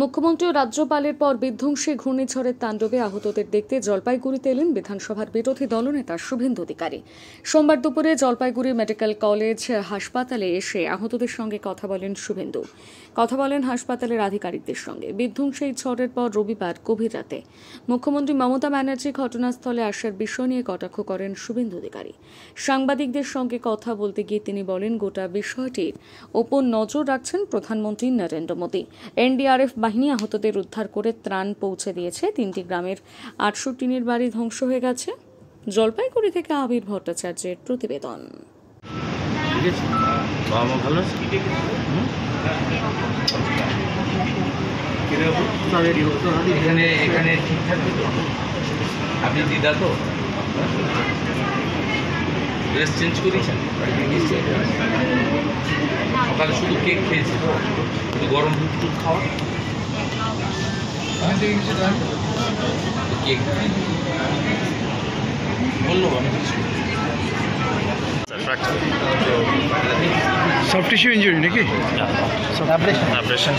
মুখ্যমন্ত্রী ও রাজ্যপালের পর বিধ্বংসী ঘূর্ণিঝড়ের তাণ্ডবে আহতদের দেখতে জলপাইগুড়িতে এলেন বিধানসভার বিরোধী দলনেতা শুভেন্দু অধিকারী। সোমবার দুপুরে জলপাইগুড়ি মেডিকেল কলেজ হাসপাতালে এসে আহতদের সঙ্গে কথা বলেন শুভেন্দু। কথা বলেন হাসপাতালের আধিকারিকদের সঙ্গে। বিধ্বংসী এই ঝড়ের পর রবিবার গভীর রাতে মুখ্যমন্ত্রী মমতা ব্যানার্জি ঘটনাস্থলে আসার বিষয় নিয়ে কটাক্ষ করেন শুভেন্দু অধিকারী। সাংবাদিকদের সঙ্গে কথা বলতে গিয়ে তিনি বলেন, গোটা বিষয়টির ওপর নজর রাখছেন প্রধানমন্ত্রী নরেন্দ্র মোদী। এনডিআরএফ বাহিনী আহতদের উদ্ধার করে ত্রাণ পৌঁছে দিয়েছে। 3টি গ্রামের 800 টিনের বাড়ি ধ্বংস হয়ে গেছে। জলপাইগুড়ি থেকে আবির ভট্টাচার্যের প্রতিবেদন। আপনি দিদা তো ড্রেস চেঞ্জ করেছেন, সকালে শুধু কেক খেয়েছি, শুধু গরম দুধ টুধ খাওয়া, কেক বললো আমি সফট টিস্যু ইঞ্জুরি নাকি? অপারেশন